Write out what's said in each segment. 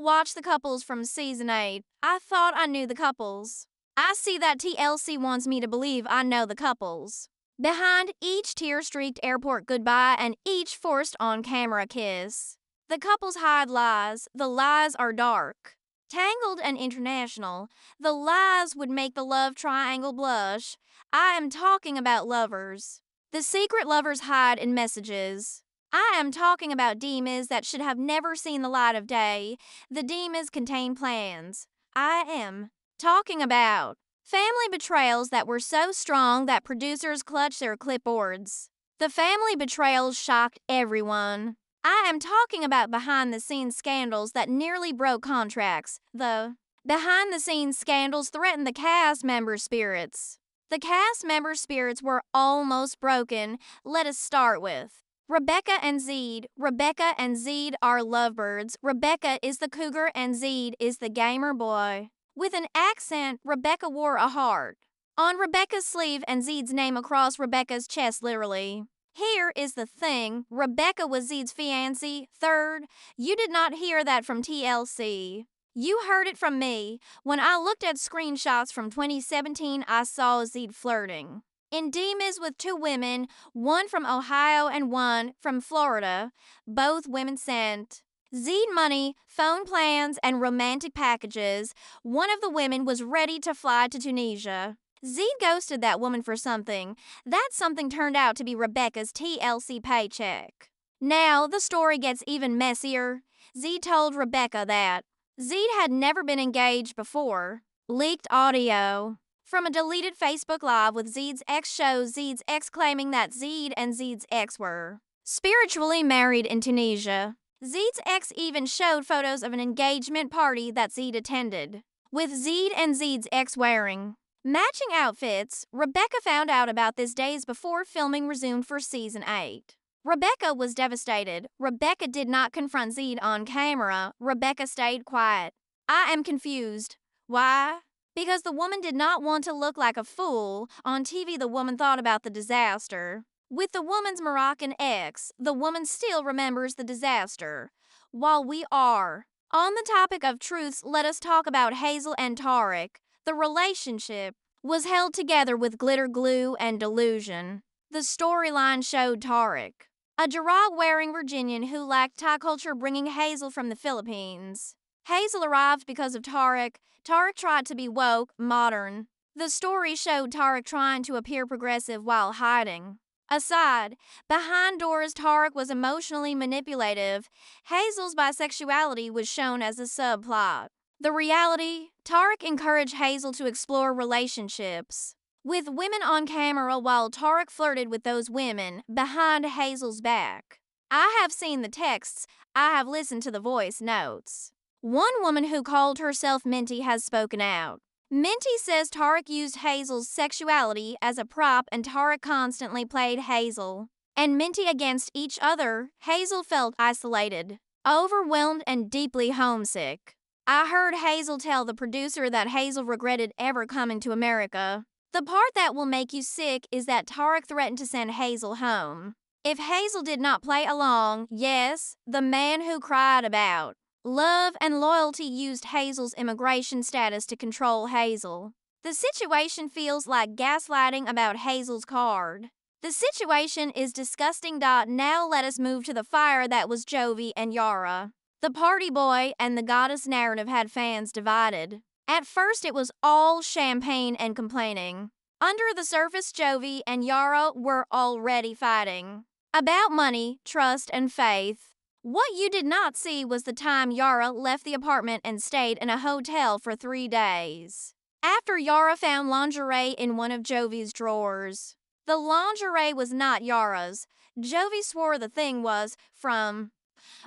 watched the couples from season 8. I thought I knew the couples. I see that TLC wants me to believe I know the couples. Behind each tear-streaked airport goodbye and each forced on-camera kiss. The couples hide lies. The lies are dark. Tangled and international, the lies would make the love triangle blush. I am talking about lovers. The secret lovers hide in messages. I am talking about demons that should have never seen the light of day. The demons contain plans. I am talking about family betrayals that were so strong that producers clutched their clipboards. The family betrayals shocked everyone. I am talking about behind-the-scenes scandals that nearly broke contracts. The behind-the-scenes scandals threatened the cast members' spirits. The cast members' spirits were almost broken. Let us start with Rebecca and Zeed. Rebecca and Zeed are lovebirds. Rebecca is the cougar and Zeed is the gamer boy. With an accent, Rebecca wore a heart on Rebecca's sleeve and Zeed's name across Rebecca's chest literally. Here is the thing, Rebecca was Zeed's fiancé. Third, you did not hear that from TLC. You heard it from me. When I looked at screenshots from 2017, I saw Zeed flirting in DMs with two women, one from Ohio and one from Florida. Both women sent Zeed money, phone plans, and romantic packages. One of the women was ready to fly to Tunisia. Zeed ghosted that woman for something. That something turned out to be Rebecca's TLC paycheck. Now, the story gets even messier. Zeed told Rebecca that Zeed had never been engaged before. Leaked audio from a deleted Facebook Live with Zeed's ex shows Zeed's ex claiming that Zeed and Zeed's ex were spiritually married in Tunisia. Zeed's ex even showed photos of an engagement party that Zeed attended, with Zeed and Zeed's ex wearing matching outfits. Rebecca found out about this days before filming resumed for season 8. Rebecca was devastated. Rebecca did not confront Zeed on camera. Rebecca stayed quiet. I am confused. Why? Because the woman did not want to look like a fool. On TV, the woman thought about the disaster. With the woman's Moroccan ex, the woman still remembers the disaster. While we are on the topic of truths, let us talk about Hazel and Tarek. The relationship was held together with glitter glue and delusion. The storyline showed Tarek, a Durag-wearing Virginian who lacked Thai culture, bringing Hazel from the Philippines. Hazel arrived because of Tarek. Tarek tried to be woke, modern. The story showed Tarek trying to appear progressive while hiding. Aside, behind doors, Tarek was emotionally manipulative. Hazel's bisexuality was shown as a subplot. The reality, Tarek encouraged Hazel to explore relationships with women on camera while Tarek flirted with those women behind Hazel's back. I have seen the texts. I have listened to the voice notes. One woman who called herself Minty has spoken out. Minty says Tarek used Hazel's sexuality as a prop and Tarek constantly played Hazel and Minty against each other. Hazel felt isolated, overwhelmed, and deeply homesick. I heard Hazel tell the producer that Hazel regretted ever coming to America. The part that will make you sick is that Tarek threatened to send Hazel home if Hazel did not play along. Yes, the man who cried about love and loyalty used Hazel's immigration status to control Hazel. The situation feels like gaslighting about Hazel's card. The situation is disgusting. Now let us move to the fire that was Jovi and Yara. The party boy and the goddess narrative had fans divided. At first it was all champagne and complaining. Under the surface, Jovi and Yara were already fighting about money, trust, and faith. What you did not see was the time Yara left the apartment and stayed in a hotel for 3 days. After Yara found lingerie in one of Jovi's drawers. The lingerie was not Yara's. Jovi swore the thing was from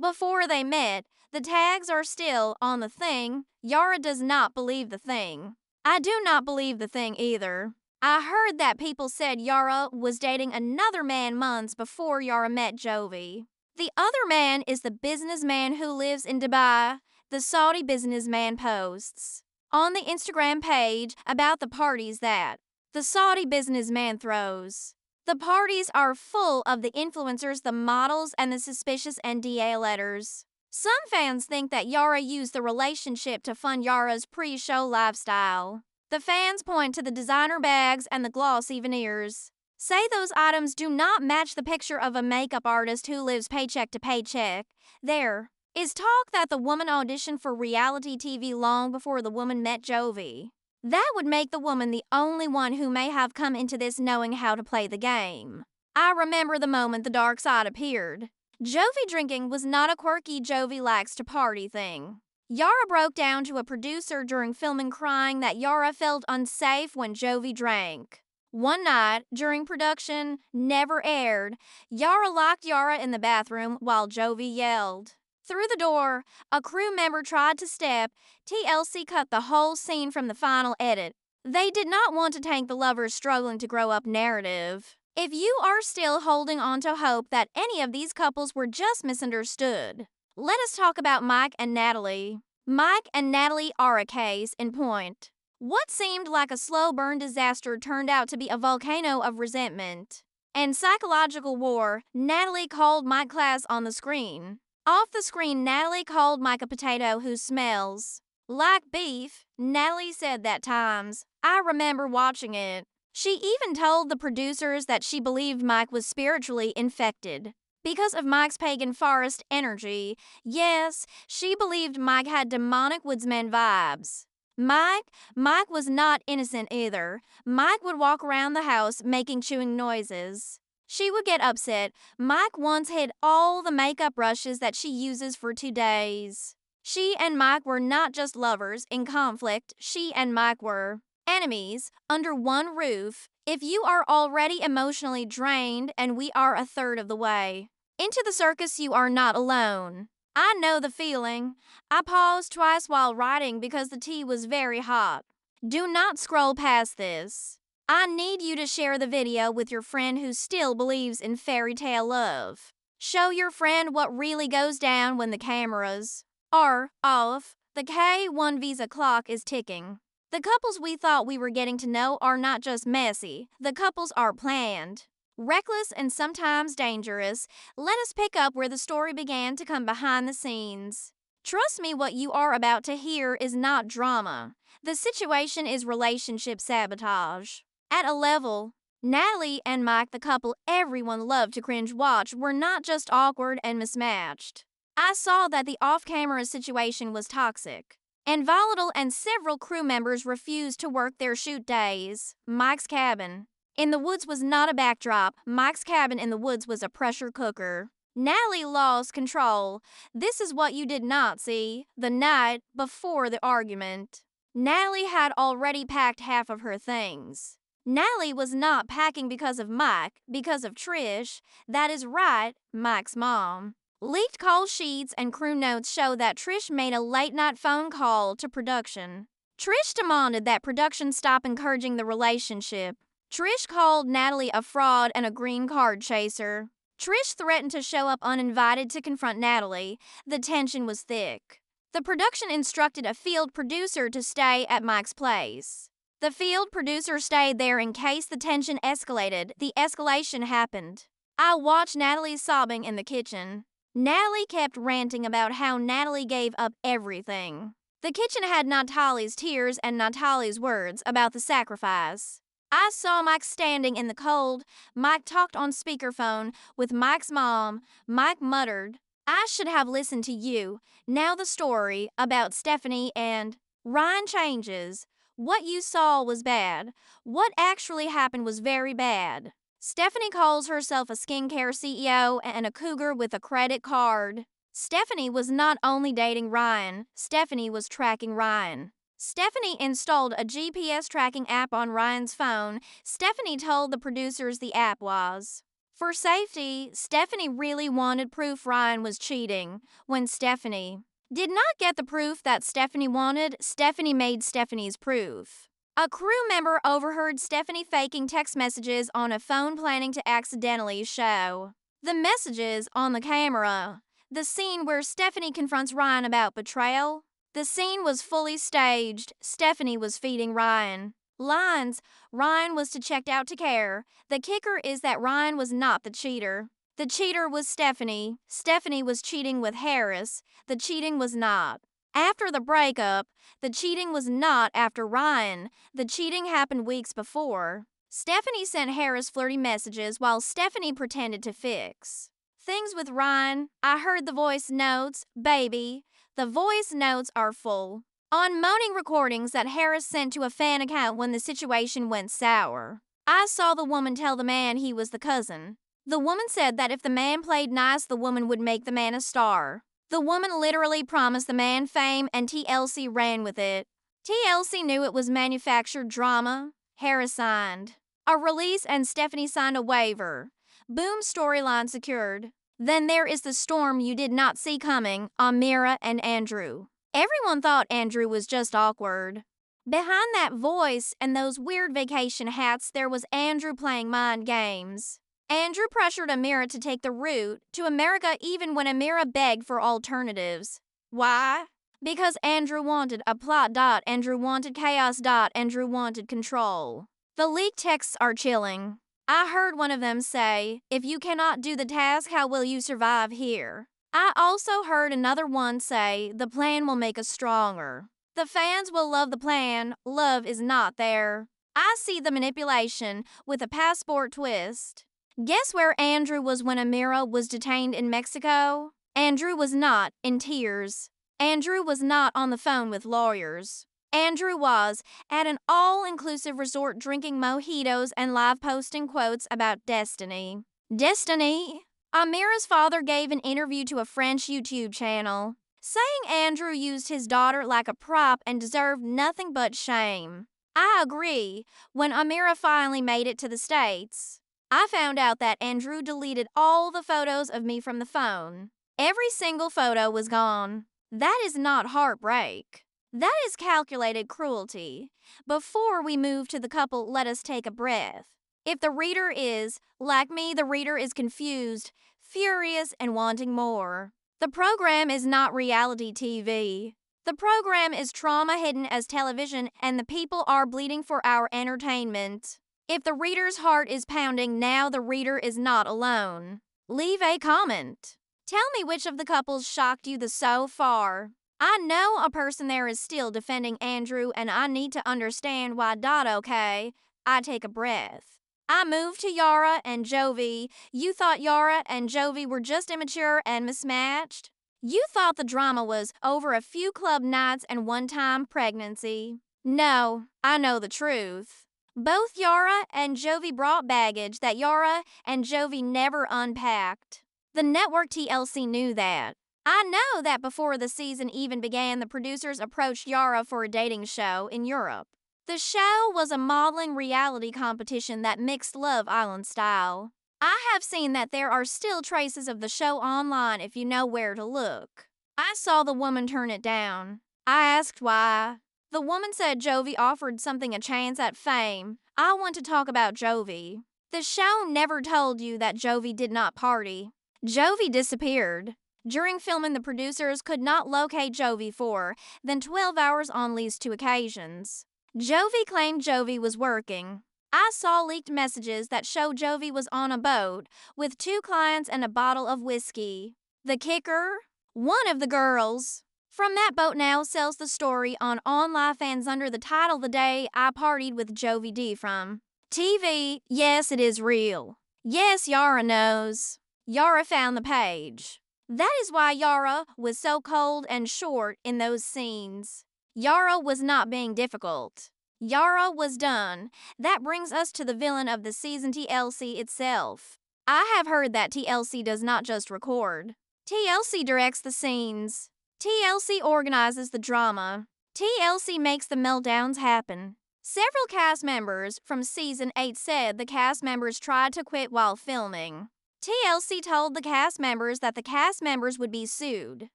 before they met. The tags are still on the thing. Yara does not believe the thing. I do not believe the thing either. I heard that people said Yara was dating another man months before Yara met Jovi. The other man is the businessman who lives in Dubai. The Saudi businessman posts on the Instagram page about the parties that the Saudi businessman throws. The parties are full of the influencers, the models, and the suspicious NDA letters. Some fans think that Yara used the relationship to fund Yara's pre-show lifestyle. The fans point to the designer bags and the glossy veneers. Say those items do not match the picture of a makeup artist who lives paycheck to paycheck. There is talk that the woman auditioned for reality TV long before the woman met Jovi. That would make the woman the only one who may have come into this knowing how to play the game. I remember the moment the dark side appeared. Jovi drinking was not a quirky Jovi likes to party thing. Yara broke down to a producer during filming crying that Yara felt unsafe when Jovi drank. One night, during production, never aired, Yara locked Yara in the bathroom while Jovi yelled. Through the door, a crew member tried to step. TLC cut the whole scene from the final edit. They did not want to tank the lovers struggling to grow up narrative. If you are still holding on to hope that any of these couples were just misunderstood, let us talk about Mike and Natalie. Mike and Natalie are a case in point. What seemed like a slow burn disaster turned out to be a volcano of resentment and psychological war. Natalie called Mike class on the screen. Off the screen, Natalie called Mike a potato who smells like beef. Natalie said that times. I remember watching it. She even told the producers that she believed Mike was spiritually infected because of Mike's pagan forest energy. Yes, she believed Mike had demonic woodsman vibes. Mike was not innocent either. Mike would walk around the house making chewing noises. She would get upset. Mike once hid all the makeup brushes that she uses for 2 days. She and Mike were not just lovers in conflict. She and Mike were enemies under one roof. If you are already emotionally drained and we are a third of the way into the circus, you are not alone. I know the feeling. I paused twice while writing because the tea was very hot. Do not scroll past this. I need you to share the video with your friend who still believes in fairy tale love. Show your friend what really goes down when the cameras are off. The K1 visa clock is ticking. The couples we thought we were getting to know are not just messy. The couples are planned, reckless, and sometimes dangerous. Let us pick up where the story began to come behind the scenes. Trust me, what you are about to hear is not drama. The situation is relationship sabotage. At a level, Natalie and Mike, the couple everyone loved to cringe watch, were not just awkward and mismatched. I saw that the off-camera situation was toxic and volatile, and several crew members refused to work their shoot days. Mike's cabin in the woods was not a backdrop. Mike's cabin in the woods was a pressure cooker. Natalie lost control. This is what you did not see. The night before the argument, Natalie had already packed half of her things. Natalie was not packing because of Mike, because of Trish. That is right, Mike's mom. Leaked call sheets and crew notes show that Trish made a late-night phone call to production. Trish demanded that production stop encouraging the relationship. Trish called Natalie a fraud and a green card chaser. Trish threatened to show up uninvited to confront Natalie. The tension was thick. The production instructed a field producer to stay at Mike's place. The field producer stayed there in case the tension escalated. The escalation happened. I watched Natalie sobbing in the kitchen. Natalie kept ranting about how Natalie gave up everything. The kitchen had Natalie's tears and Natalie's words about the sacrifice. I saw Mike standing in the cold. Mike talked on speakerphone with Mike's mom. Mike muttered, "I should have listened to you." Now the story about Stephanie and Ryan changes. What you saw was bad. What actually happened was very bad. Stephanie calls herself a skincare CEO and a cougar with a credit card. Stephanie was not only dating Ryan, Stephanie was tracking Ryan. Stephanie installed a GPS tracking app on Ryan's phone. Stephanie told the producers the app was for safety. Stephanie really wanted proof Ryan was cheating. When Stephanie did not get the proof that Stephanie wanted, Stephanie made Stephanie's proof. A crew member overheard Stephanie faking text messages on a phone, planning to accidentally show the messages on the camera. The scene where Stephanie confronts Ryan about betrayal. The scene was fully staged. Stephanie was feeding Ryan lines. Ryan was to check out to care. The kicker is that Ryan was not the cheater. The cheater was Stephanie. Stephanie was cheating with Harris. The cheating was not after the breakup. The cheating was not after Ryan. The cheating happened weeks before. Stephanie sent Harris flirty messages while Stephanie pretended to fix things with Ryan. I heard the voice notes. Baby, the voice notes are full on moaning recordings that Harris sent to a fan account when the situation went sour. I saw the woman tell the man he was the cousin. The woman said that if the man played nice, the woman would make the man a star. The woman literally promised the man fame, and TLC ran with it. TLC knew it was manufactured drama. Harris signed a release and Stephanie signed a waiver. Boom, storyline secured. Then there is the storm you did not see coming, Amira and Andrew. Everyone thought Andrew was just awkward. Behind that voice and those weird vacation hats, there was Andrew playing mind games. Andrew pressured Amira to take the route to America even when Amira begged for alternatives. Why? Because Andrew wanted a plot. Andrew wanted chaos. Andrew wanted control. The leaked texts are chilling. I heard one of them say, "If you cannot do the task, how will you survive here?" I also heard another one say, "The plan will make us stronger." The fans will love the plan. Love is not there. I see the manipulation with a passport twist. Guess where Andrew was when Amira was detained in Mexico? Andrew was not in tears. Andrew was not on the phone with lawyers. Andrew was at an all-inclusive resort drinking mojitos and live posting quotes about destiny. Destiny? Amira's father gave an interview to a French YouTube channel, saying Andrew used his daughter like a prop and deserved nothing but shame. I agree. When Amira finally made it to the States, I found out that Andrew deleted all the photos of me from the phone. Every single photo was gone. That is not heartbreak. That is calculated cruelty. Before we move to the couple, let us take a breath. If the reader is, like me, the reader is confused, furious, and wanting more. The program is not reality TV. The program is trauma hidden as television, and the people are bleeding for our entertainment. If the reader's heart is pounding now, the reader is not alone. Leave a comment. Tell me which of the couples shocked you the so far. I know a person there is still defending Andrew, and I need to understand why. Okay, I take a breath. I moved to Yara and Jovi. You thought Yara and Jovi were just immature and mismatched? You thought the drama was over a few club nights and one-time pregnancy. No, I know the truth. Both Yara and Jovi brought baggage that Yara and Jovi never unpacked. The network TLC knew that. I know that before the season even began, the producers approached Yara for a dating show in Europe. The show was a modeling reality competition that mixed Love Island style. I have seen that there are still traces of the show online if you know where to look. I saw the woman turn it down. I asked why. The woman said Jovi offered something a chance at fame. I want to talk about Jovi. The show never told you that Jovi did not party. Jovi disappeared. During filming, the producers could not locate Jovi for then 12 hours on least 2 occasions. Jovi claimed Jovi was working. I saw leaked messages that show Jovi was on a boat with 2 clients and a bottle of whiskey. The kicker? One of the girls from that boat now sells the story on OnlyFans under the title "The Day I Partied with Jovi D" from TV. Yes, it is real. Yes, Yara knows. Yara found the page. That is why Yara was so cold and short in those scenes. Yara was not being difficult. Yara was done. That brings us to the villain of the season, TLC itself. I have heard that TLC does not just record. TLC directs the scenes. TLC organizes the drama. TLC makes the meltdowns happen. Several cast members from season 8 said the cast members tried to quit while filming. TLC told the cast members that the cast members would be sued.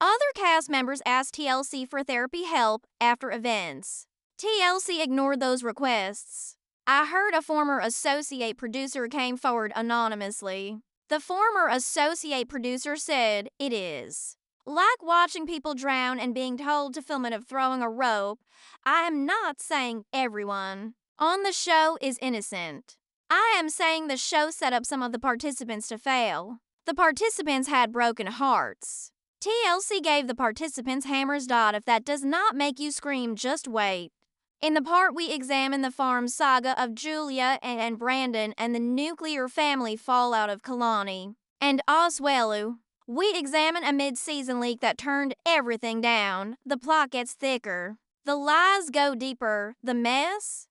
Other cast members asked TLC for therapy help after events. TLC ignored those requests. I heard a former associate producer came forward anonymously. The former associate producer said, "It is like watching people drown and being told to film it of throwing a rope. I am not saying everyone on the show is innocent. I am saying the show set up some of the participants to fail. The participants had broken hearts. TLC gave the participants hammers. If that does not make you scream, just wait. In the part, we examine the farm saga of Julia and Brandon and the nuclear family fallout of Kalani and Oswelu. We examine a mid-season leak that turned everything down. The plot gets thicker. The lies go deeper. The mess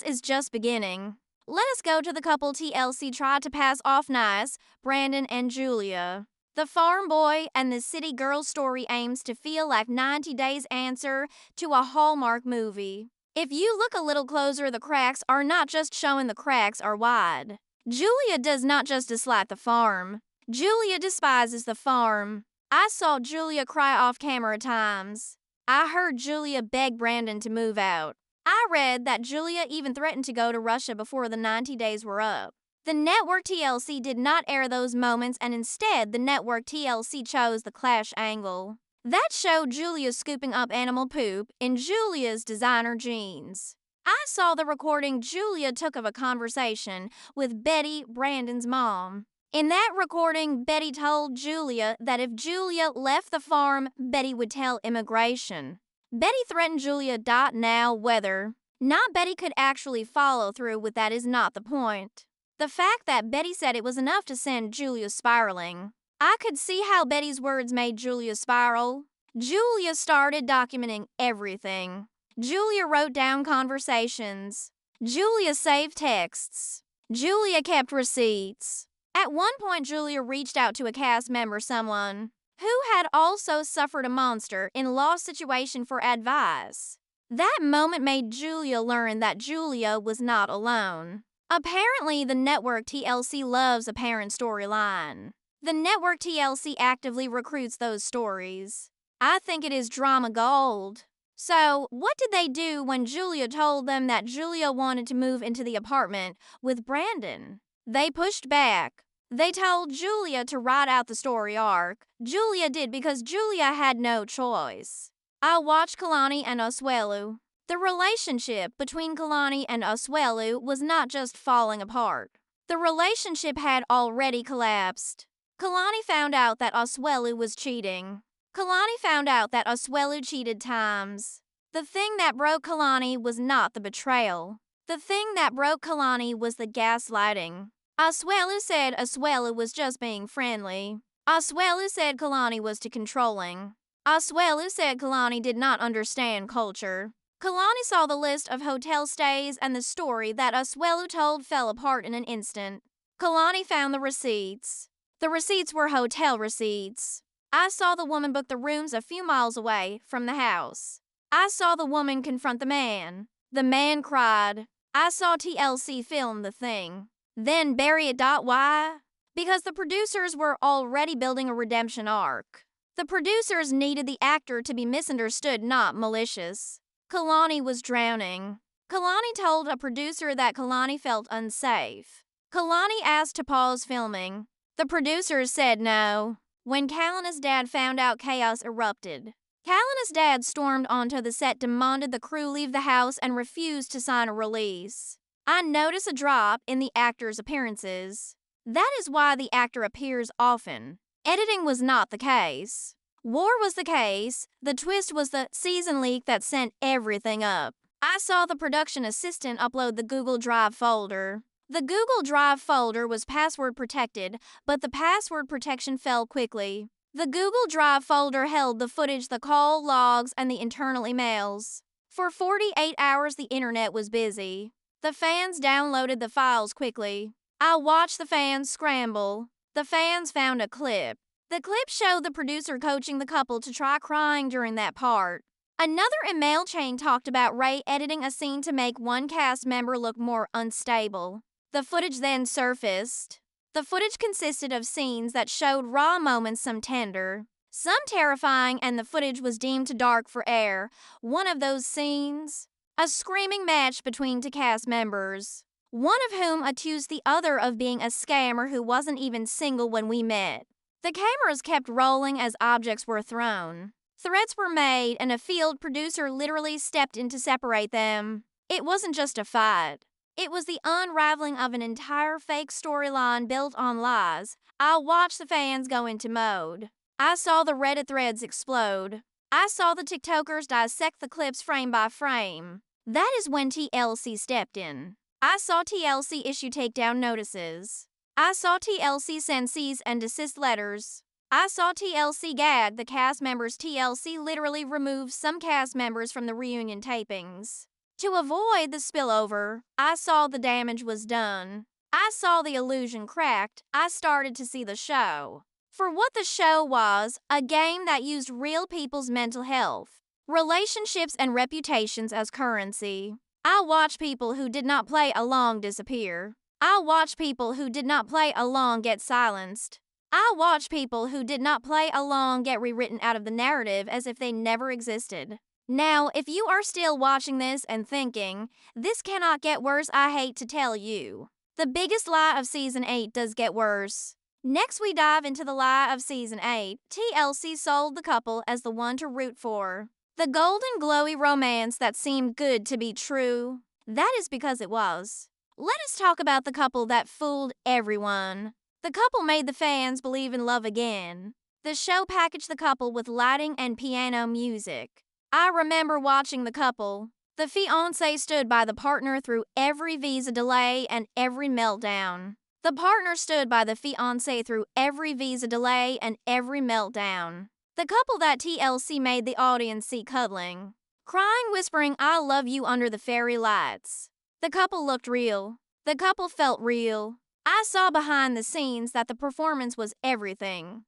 is just beginning. Let us go to the couple TLC tried to pass off nice, Brandon and Julia. The farm boy and the city girl story aims to feel like 90 Days answer to a Hallmark movie. If you look a little closer, the cracks are not just showing, the cracks are wide. Julia does not just dislike the farm. Julia despises the farm. I saw Julia cry off camera times. I heard Julia beg Brandon to move out. I read that Julia even threatened to go to Russia before the 90 days were up. The network TLC did not air those moments, and instead the network TLC chose the clash angle. That showed Julia scooping up animal poop in Julia's designer jeans. I saw the recording Julia took of a conversation with Betty, Brandon's mom. In that recording, Betty told Julia that if Julia left the farm, Betty would tell immigration. Betty threatened Julia. Now, whether not Betty could actually follow through with that is not the point. The fact that Betty said it was enough to send Julia spiraling. I could see how Betty's words made Julia spiral. Julia started documenting everything. Julia wrote down conversations. Julia saved texts. Julia kept receipts. At one point, Julia reached out to a cast member, someone who had also suffered a monster-in-law situation, for advice. That moment made Julia learn that Julia was not alone. Apparently, the network TLC loves a parent storyline. The network TLC actively recruits those stories. I think it is drama gold. So, what did they do when Julia told them that Julia wanted to move into the apartment with Brandon? They pushed back. They told Julia to write out the story arc. Julia did because Julia had no choice. I watched Kalani and Oswelu. The relationship between Kalani and Oswelu was not just falling apart. The relationship had already collapsed. Kalani found out that Oswelu was cheating. Kalani found out that Oswelu cheated times. The thing that broke Kalani was not the betrayal. The thing that broke Kalani was the gaslighting. Oswelu said Oswelu was just being friendly. Oswelu said Kalani was too controlling. Oswelu said Kalani did not understand culture. Kalani saw the list of hotel stays, and the story that Oswelu told fell apart in an instant. Kalani found the receipts. The receipts were hotel receipts. I saw the woman book the rooms a few miles away from the house. I saw the woman confront the man. The man cried. I saw TLC film the thing. Then bury it. Why? Because the producers were already building a redemption arc. The producers needed the actor to be misunderstood, not malicious. Kalani was drowning. Kalani told a producer that Kalani felt unsafe. Kalani asked to pause filming. The producers said no. When Kalani's dad found out, chaos erupted. Kalani's dad stormed onto the set, demanded the crew leave the house, and refused to sign a release. I noticed a drop in the actor's appearances. That is why the actor appears often. Editing was not the case. War was the case. The twist was the season leak that sent everything up. I saw the production assistant upload the Google Drive folder. The Google Drive folder was password protected, but the password protection fell quickly. The Google Drive folder held the footage, the call logs, and the internal emails. For 48 hours, the internet was busy. The fans downloaded the files quickly. I watched the fans scramble. The fans found a clip. The clip showed the producer coaching the couple to try crying during that part. Another email chain talked about Ray editing a scene to make one cast member look more unstable. The footage then surfaced. The footage consisted of scenes that showed raw moments, some tender, some terrifying, and the footage was deemed too dark for air. One of those scenes, a screaming match between two cast members, one of whom accused the other of being a scammer who wasn't even single when we met. The cameras kept rolling as objects were thrown. Threats were made, and a field producer literally stepped in to separate them. It wasn't just a fight. It was the unraveling of an entire fake storyline built on lies. I watched the fans go into mode. I saw the Reddit threads explode. I saw the TikTokers dissect the clips frame by frame. That is when TLC stepped in. I saw TLC issue takedown notices. I saw TLC send cease and desist letters. I saw TLC gag the cast members. TLC literally removed some cast members from the reunion tapings. To avoid the spillover, I saw the damage was done. I saw the illusion cracked. I started to see the show for what the show was, a game that used real people's mental health, relationships, and reputations as currency. I watched people who did not play along disappear. I watched people who did not play along get silenced. I watched people who did not play along get rewritten out of the narrative as if they never existed. Now, if you are still watching this and thinking, this cannot get worse, I hate to tell you. The biggest lie of Season 8 does get worse. Next, we dive into the lie of Season 8. TLC sold the couple as the one to root for. The golden glowy romance that seemed good to be true. That is because it was. Let us talk about the couple that fooled everyone. The couple made the fans believe in love again. The show packaged the couple with lighting and piano music. I remember watching the couple. The fiancé stood by the partner through every visa delay and every meltdown. The partner stood by the fiancé through every visa delay and every meltdown. The couple that TLC made the audience see cuddling, crying, whispering, "I love you" under the fairy lights. The couple looked real. The couple felt real. I saw behind the scenes that the performance was everything.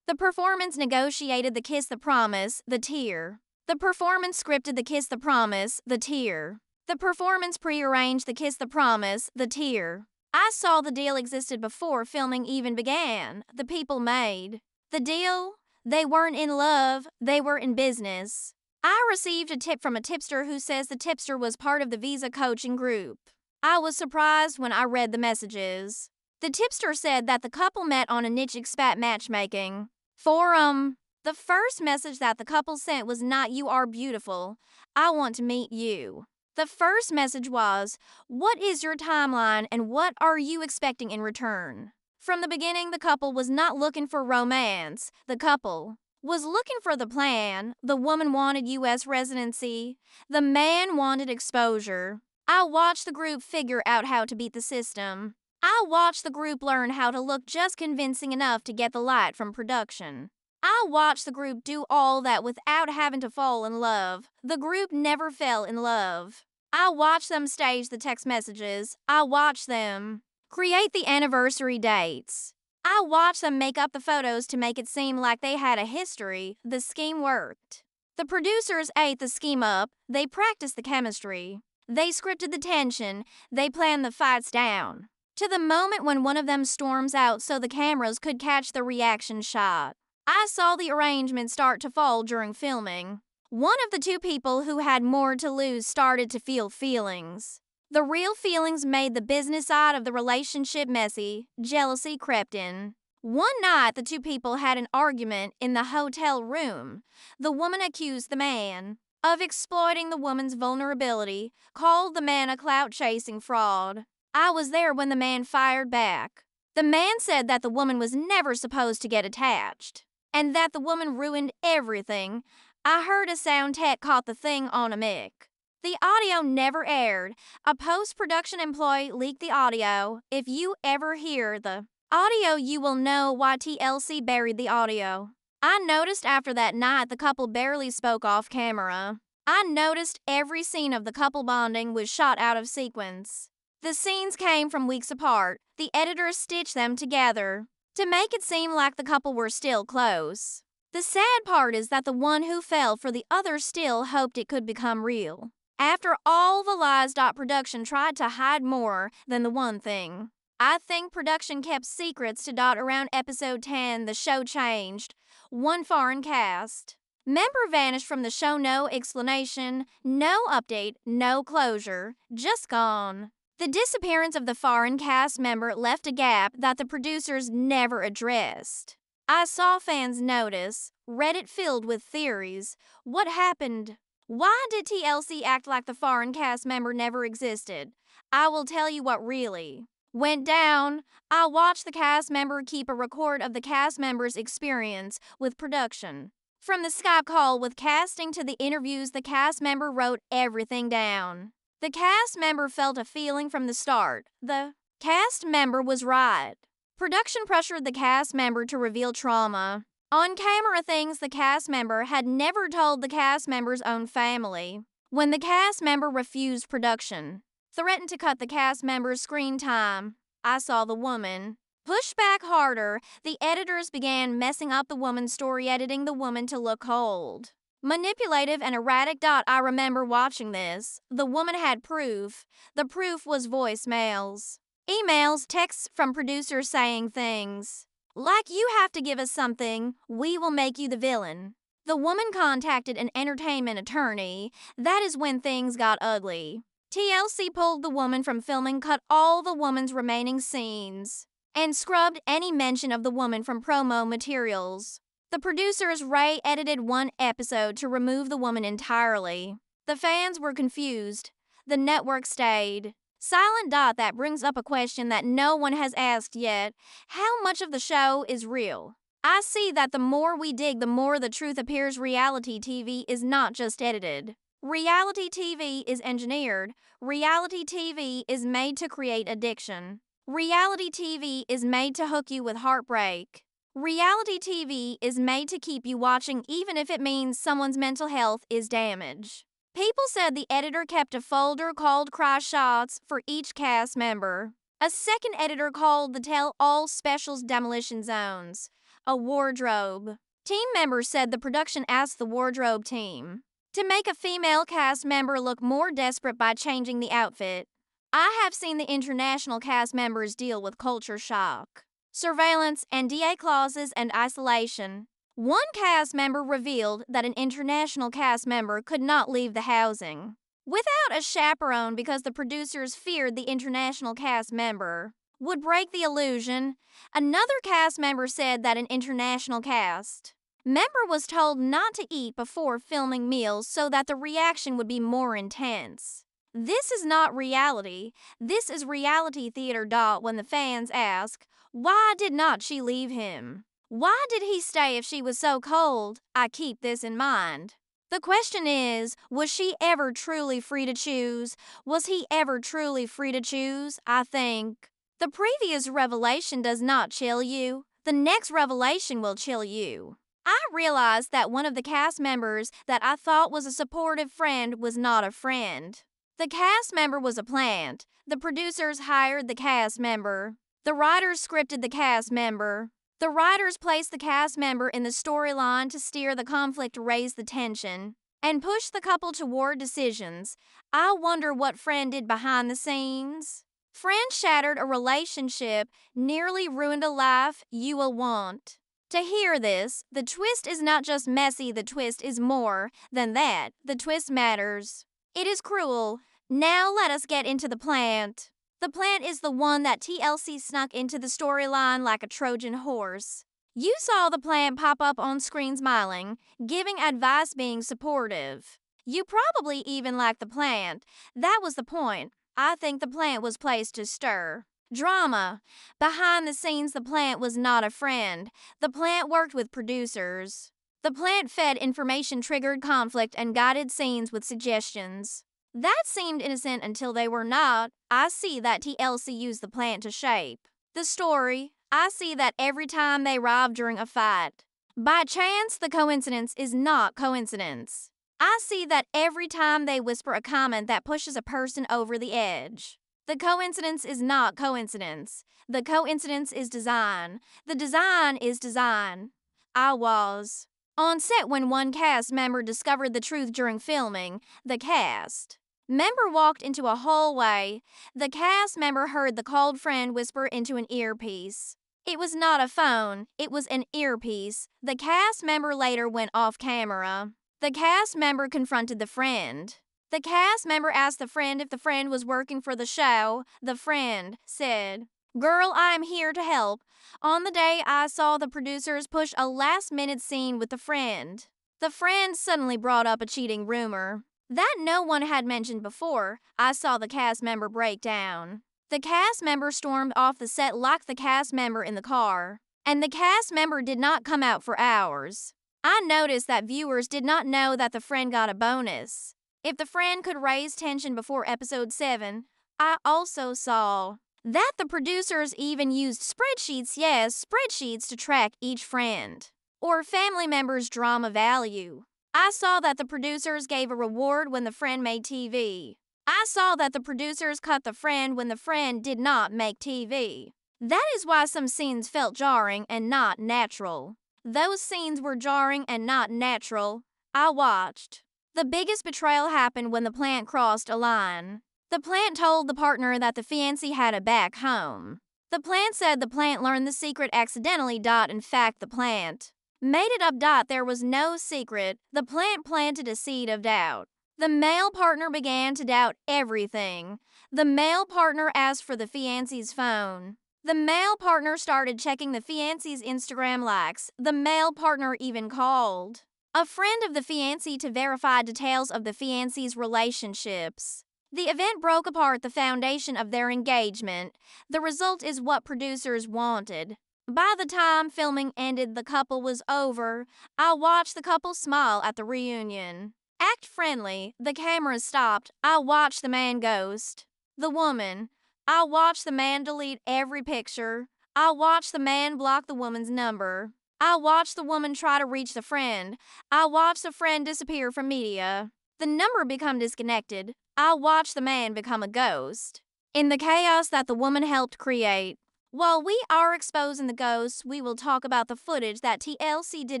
The performance negotiated the kiss, the promise, the tear. The performance scripted the kiss, the promise, the tear. The performance prearranged the kiss, the promise, the tear. I saw the deal existed before filming even began. The people made the deal. They weren't in love, they were in business. I received a tip from a tipster who says the tipster was part of the visa coaching group. I was surprised when I read the messages. The tipster said that the couple met on a niche expat matchmaking forum. The first message that the couple sent was not "you are beautiful, I want to meet you." The first message was, "What is your timeline and what are you expecting in return?" From the beginning, the couple was not looking for romance. The couple was looking for the plan. The woman wanted U.S. residency. The man wanted exposure. I watched the group figure out how to beat the system. I watched the group learn how to look just convincing enough to get the light from production. I watched the group do all that without having to fall in love. The group never fell in love. I watched them stage the text messages. I watched them create the anniversary dates. I watched them make up the photos to make it seem like they had a history. The scheme worked. The producers ate the scheme up. They practiced the chemistry. They scripted the tension. They planned the fights down to the moment when one of them storms out so the cameras could catch the reaction shot. I saw the arrangement start to fall during filming. One of the two people who had more to lose started to feel feelings. The real feelings made the business side of the relationship messy. Jealousy crept in. One night, the two people had an argument in the hotel room. The woman accused the man of exploiting the woman's vulnerability, called the man a clout-chasing fraud. I was there when the man fired back. The man said that the woman was never supposed to get attached, and that the woman ruined everything. I heard a sound tech caught the thing on a mic. The audio never aired. A post-production employee leaked the audio. If you ever hear the audio, you will know why TLC buried the audio. I noticed after that night the couple barely spoke off camera. I noticed every scene of the couple bonding was shot out of sequence. The scenes came from weeks apart. The editors stitched them together to make it seem like the couple were still close. The sad part is that the one who fell for the other still hoped it could become real. After all the lies, production tried to hide more than the one thing. I think production kept secrets to around episode 10. The show changed. One foreign cast member vanished from the show. No explanation, no update, no closure, just gone. The disappearance of the foreign cast member left a gap that the producers never addressed. I saw fans notice, Reddit filled with theories. What happened? Why did TLC act like the foreign cast member never existed? I will tell you what really went down. I watched the cast member keep a record of the cast member's experience with production. From the Skype call with casting to the interviews, the cast member wrote everything down. The cast member felt a feeling from the start. The cast member was right. Production pressured the cast member to reveal trauma. On camera things the cast member had never told the cast member's own family. When the cast member refused, production threatened to cut the cast member's screen time. I saw the woman push back harder. The editors began messing up the woman's story, editing the woman to look cold, manipulative, and erratic. I remember watching this. The woman had proof. The proof was voicemails, emails, texts from producers saying things like, "You have to give us something. We will make you the villain." The woman contacted an entertainment attorney. That is when things got ugly. TLC pulled the woman from filming, cut all the woman's remaining scenes, and scrubbed any mention of the woman from promo materials. The producers edited one episode to remove the woman entirely. The fans were confused. The network stayed silent. That brings up a question that no one has asked yet. How much of the show is real? I see that the more we dig, the more the truth appears. Reality TV is not just edited. Reality TV is engineered. Reality TV is made to create addiction. Reality TV is made to hook you with heartbreak. Reality TV is made to keep you watching even if it means someone's mental health is damaged. People said the editor kept a folder called Cry Shots for each cast member. A second editor called the Tell All Specials Demolition Zones. A wardrobe team member said the production asked the wardrobe team to make a female cast member look more desperate by changing the outfit. I have seen the international cast members deal with culture shock, surveillance, NDA clauses, and isolation. One cast member revealed that an international cast member could not leave the housing without a chaperone because the producers feared the international cast member would break the illusion. Another cast member said that an international cast member was told not to eat before filming meals so that the reaction would be more intense. This is not reality. This is reality theater. When the fans ask, why did not she leave him? Why did he stay if she was so cold? I keep this in mind. The question is, was she ever truly free to choose? Was he ever truly free to choose? I think the previous revelation does not chill you. The next revelation will chill you. I realized that one of the cast members that I thought was a supportive friend was not a friend. The cast member was a plant. The producers hired the cast member. The writers scripted the cast member. The writers placed the cast member in the storyline to steer the conflict, raise the tension, and push the couple toward decisions. I wonder what friend did behind the scenes. Friend shattered a relationship, nearly ruined a life you will want to hear this. The twist is not just messy, the twist is more than that. The twist matters. It is cruel. Now let us get into the plant. The plant is the one that TLC snuck into the storyline like a Trojan horse. You saw the plant pop up on screen smiling, giving advice, being supportive. You probably even liked the plant. That was the point. I think the plant was placed to stir drama. Behind the scenes, the plant was not a friend. The plant worked with producers. The plant fed information, triggered conflict, and guided scenes with suggestions. That seemed innocent until they were not. I see that TLC used the plant to shape the story. I see that every time they arrive during a fight. By chance, the coincidence is not coincidence. I see that every time they whisper a comment that pushes a person over the edge. The coincidence is not coincidence. The coincidence is design. The design is design. I was on set when one cast member discovered the truth during filming. The cast member walked into a hallway. The cast member heard the cold friend whisper into an earpiece. It was not a phone, it was an earpiece. The cast member later went off camera. The cast member confronted the friend. The cast member asked the friend if the friend was working for the show. The friend said, "Girl, I am here to help." On the day, I saw the producers push a last-minute scene with the friend. The friend suddenly brought up a cheating rumor that no one had mentioned before. I saw the cast member break down. The cast member stormed off the set, locked the cast member in the car, and the cast member did not come out for hours. I noticed that viewers did not know that the friend got a bonus if the friend could raise tension before episode 7. I also saw that the producers even used spreadsheets to track each friend or family member's drama value. I saw that the producers gave a reward when the friend made TV. I saw that the producers cut the friend when the friend did not make TV. That is why some scenes felt jarring and not natural. Those scenes were jarring and not natural. I watched. The biggest betrayal happened when the plant crossed a line. The plant told the partner that the fiancé had a back home. The plant said the plant learned the secret accidentally. In fact, the plant made it up. There was no secret. The plant planted a seed of doubt. The male partner began to doubt everything. The male partner asked for the fiancé's phone. The male partner started checking the fiancé's Instagram likes. The male partner even called a friend of the fiancé to verify details of the fiancé's relationships. The event broke apart the foundation of their engagement. The result is what producers wanted. By the time filming ended, the couple was over. I watched the couple smile at the reunion. Act friendly. The cameras stopped. I watched the man ghost the woman. I watched the man delete every picture. I watched the man block the woman's number. I watched the woman try to reach the friend. I watched the friend disappear from media. The number become disconnected. I watched the man become a ghost in the chaos that the woman helped create. While we are exposing the ghosts, we will talk about the footage that TLC did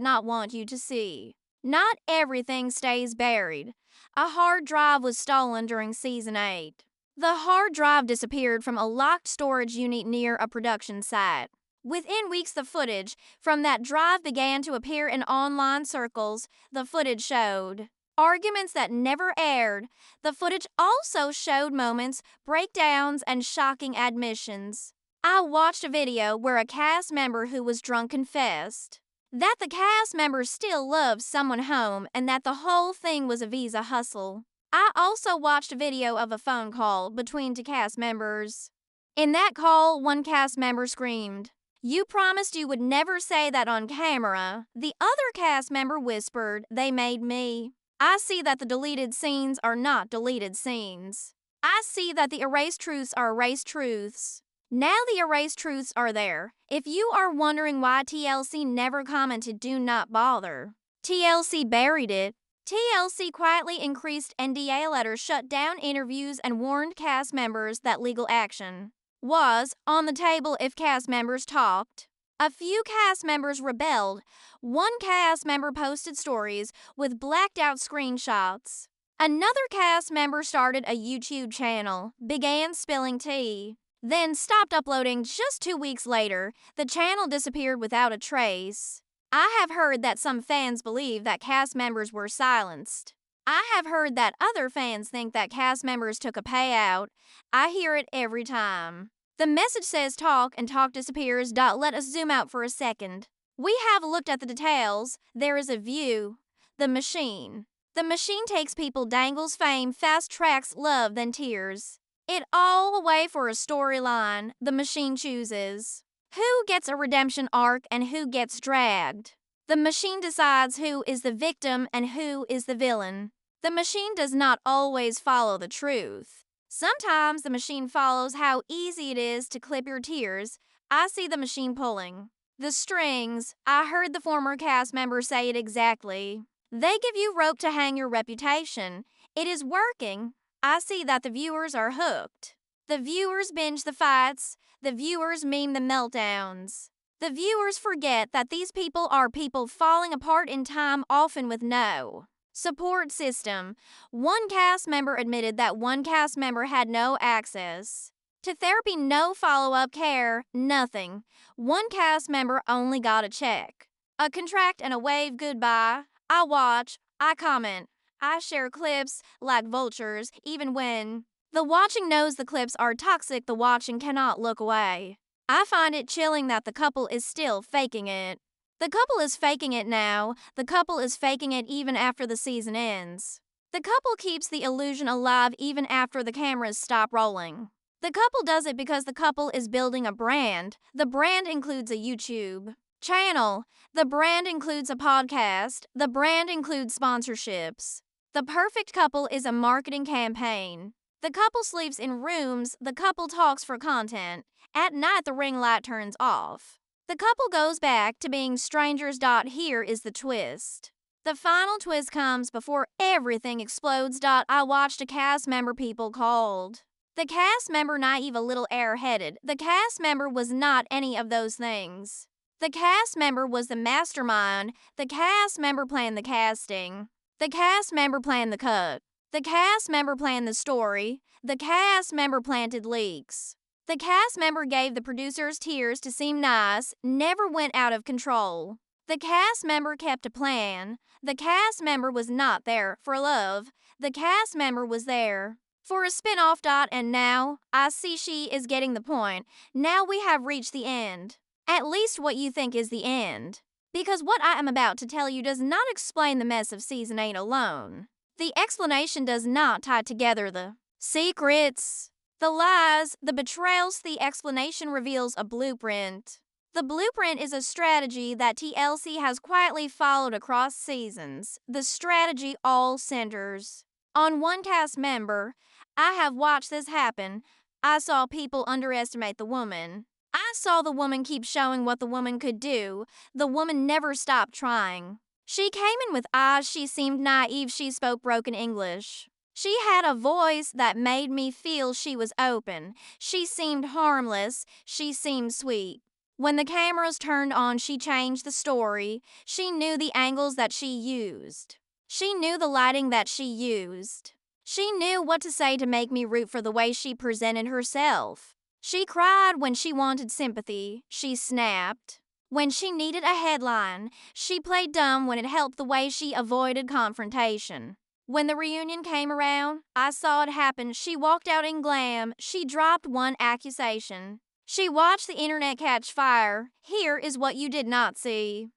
not want you to see. Not everything stays buried. A hard drive was stolen during season 8. The hard drive disappeared from a locked storage unit near a production site. Within weeks, the footage from that drive began to appear in online circles. The footage showed arguments that never aired. The footage also showed moments, breakdowns, and shocking admissions. I watched a video where a cast member who was drunk confessed that the cast member still loves someone home and that the whole thing was a visa hustle. I also watched a video of a phone call between two cast members. In that call, one cast member screamed, "You promised you would never say that on camera." The other cast member whispered, "They made me." I see that the deleted scenes are not deleted scenes. I see that the erased truths are erased truths. Now the erased truths are there. If you are wondering why TLC never commented, do not bother. TLC buried it. TLC quietly increased NDA letters, shut down interviews, and warned cast members that legal action was on the table if cast members talked. A few cast members rebelled. One cast member posted stories with blacked out screenshots. Another cast member started a YouTube channel, began spilling tea, then stopped uploading. Just 2 weeks later, the channel disappeared without a trace. I have heard that some fans believe that cast members were silenced. I have heard that other fans think that cast members took a payout. I hear it every time. The message says talk and talk disappears. Let us zoom out for a second. We have looked at the details. There is a view. The machine. The machine takes people, dangles fame, fast tracks love, then tears. It all away for a storyline. The machine chooses who gets a redemption arc and who gets dragged. The machine decides who is the victim and who is the villain. The machine does not always follow the truth. Sometimes the machine follows how easy it is to clip your tears. I see the machine pulling the strings. I heard the former cast member say it exactly. They give you rope to hang your reputation. It is working. I see that the viewers are hooked. The viewers binge the fights. The viewers meme the meltdowns. The viewers forget that these people are people falling apart in time, often with no support system. One cast member admitted that one cast member had no access to therapy, no follow-up care, nothing. One cast member only got a check, a contract, and a wave goodbye. I watch, I comment, I share clips like vultures. Even when the watching knows the clips are toxic, the watching cannot look away. I find it chilling that the couple is still faking it. The couple is faking it now. The couple is faking it even after the season ends. The couple keeps the illusion alive even after the cameras stop rolling. The couple does it because the couple is building a brand. The brand includes a YouTube channel. The brand includes a podcast. The brand includes sponsorships. The perfect couple is a marketing campaign. The couple sleeps in rooms. The couple talks for content. At night, the ring light turns off. The couple goes back to being strangers. Here is the twist. The final twist comes before everything explodes. I watched a cast member people called the cast member naive, a little airheaded. The cast member was not any of those things. The cast member was the mastermind. The cast member planned the casting. The cast member planned the cut. The cast member planned the story. The cast member planted leaks. The cast member gave the producers tears to seem nice, never went out of control. The cast member kept a plan. The cast member was not there for love. The cast member was there for a spin-off. And now, I see she is getting the point. Now we have reached the end. At least what you think is the end. Because what I am about to tell you does not explain the mess of Season 8 alone. The explanation does not tie together the secrets, the lies, the betrayals. The explanation reveals a blueprint. The blueprint is a strategy that TLC has quietly followed across seasons. The strategy all centers on one cast member. I have watched this happen. I saw people underestimate the woman. I saw the woman keep showing what the woman could do. The woman never stopped trying. She came in with eyes. She seemed naive. She spoke broken English. She had a voice that made me feel she was open. She seemed harmless. She seemed sweet. When the cameras turned on, she changed the story. She knew the angles that she used. She knew the lighting that she used. She knew what to say to make me root for the way she presented herself. She cried when she wanted sympathy. She snapped when she needed a headline. She played dumb when it helped, the way she avoided confrontation. When the reunion came around, I saw it happen. She walked out in glam. She dropped one accusation. She watched the internet catch fire. Here is what you did not see.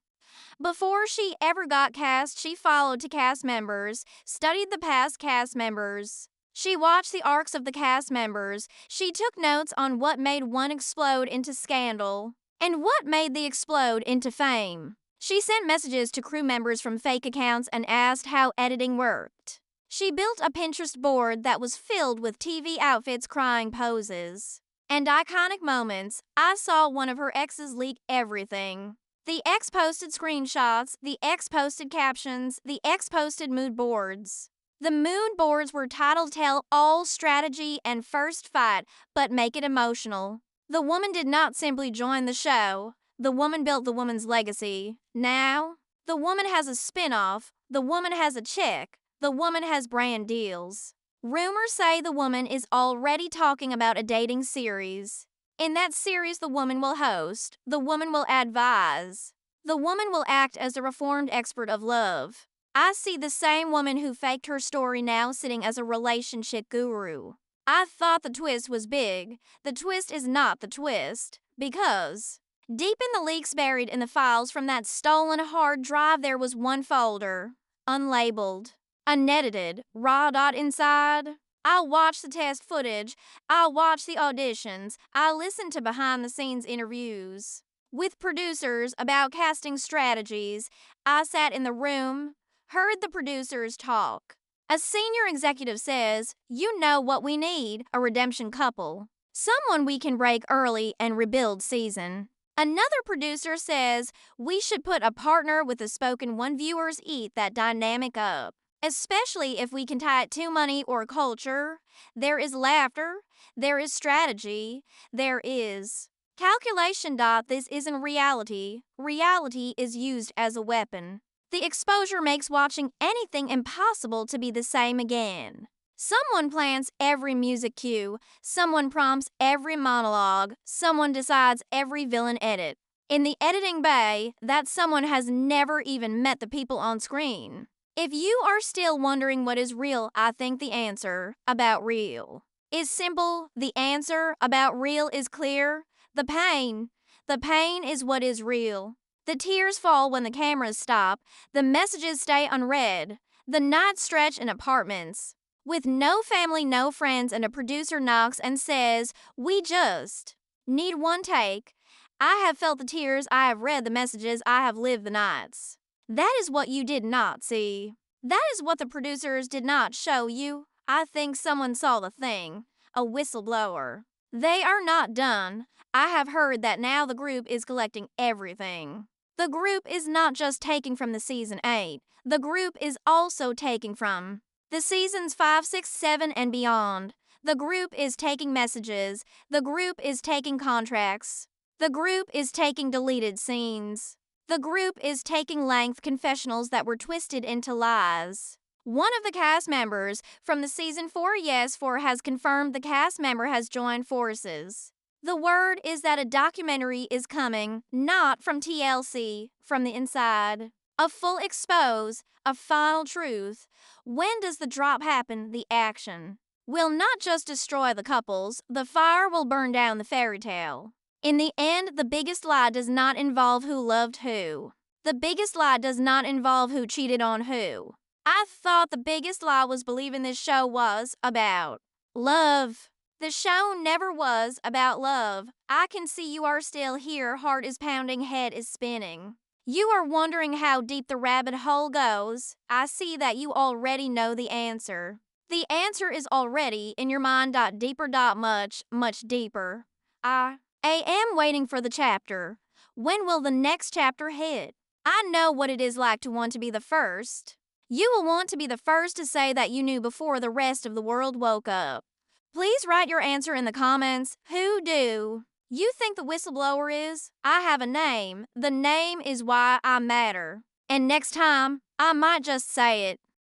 Before she ever got cast, she followed to cast members, studied the past cast members. She watched the arcs of the cast members. She took notes on what made one explode into scandal and what made the explode into fame. She sent messages to crew members from fake accounts and asked how editing worked. She built a Pinterest board that was filled with TV outfits, crying poses, and iconic moments. I saw one of her exes leak everything. The ex posted screenshots, the ex posted captions, the ex posted mood boards. The mood boards were titled "Tell All Strategy" and "First Fight, but Make It Emotional." The woman did not simply join the show. The woman built the woman's legacy. Now, the woman has a spin-off. The woman has a check. The woman has brand deals. Rumors say the woman is already talking about a dating series. In that series, the woman will host. The woman will advise. The woman will act as a reformed expert of love. I see the same woman who faked her story now sitting as a relationship guru. I thought the twist was big. The twist is not the twist. Because deep in the leaks buried in the files from that stolen hard drive, there was one folder, unlabeled, unedited, raw. Inside, I watched the test footage. I watched the auditions. I listened to behind-the-scenes interviews with producers about casting strategies. I sat in the room, heard the producers talk. A senior executive says, "You know what we need, a redemption couple. Someone we can break early and rebuild season." Another producer says, "We should put a partner with a spoken one. Viewers eat that dynamic up. Especially if we can tie it to money or culture. There is laughter. There is strategy. There is calculation. This isn't reality. Reality is used as a weapon. The exposure makes watching anything impossible to be the same again. Someone plans every music cue. Someone prompts every monologue. Someone decides every villain edit. In the editing bay, that someone has never even met the people on screen. If you are still wondering what is real, I think the answer about real is simple. The answer about real is clear. The pain is what is real. The tears fall when the cameras stop. The messages stay unread. The nights stretch in apartments. With no family, no friends, and a producer knocks and says, "We just need one take." I have felt the tears, I have read the messages, I have lived the nights. That is what you did not see. That is what the producers did not show you. I think someone saw the thing. A whistleblower. They are not done. I have heard that now the group is collecting everything. The group is not just taking from the season 8. The group is also taking from the seasons 5, 6, 7, and beyond. The group is taking messages. The group is taking contracts. The group is taking deleted scenes. The group is taking length confessionals that were twisted into lies. One of the cast members from the season 4 Yes 4 has confirmed the cast member has joined forces. The word is that a documentary is coming, not from TLC, from the inside. A full expose, a final truth. When does the drop happen? The action will not just destroy the couples, the fire will burn down the fairy tale. In the end, the biggest lie does not involve who loved who. The biggest lie does not involve who cheated on who. I thought the biggest lie was believing this show was about love. The show never was about love. I can see you are still here, heart is pounding, head is spinning. You are wondering how deep the rabbit hole goes. I see that you already know the answer. The answer is already in your mind. Deeper, much, much deeper. I am waiting for the chapter. When will the next chapter hit? I know what it is like to want to be the first. You will want to be the first to say that you knew before the rest of the world woke up. Please write your answer in the comments. Who do you think the whistleblower is? I have a name. The name is why I matter. And next time, I might just say it.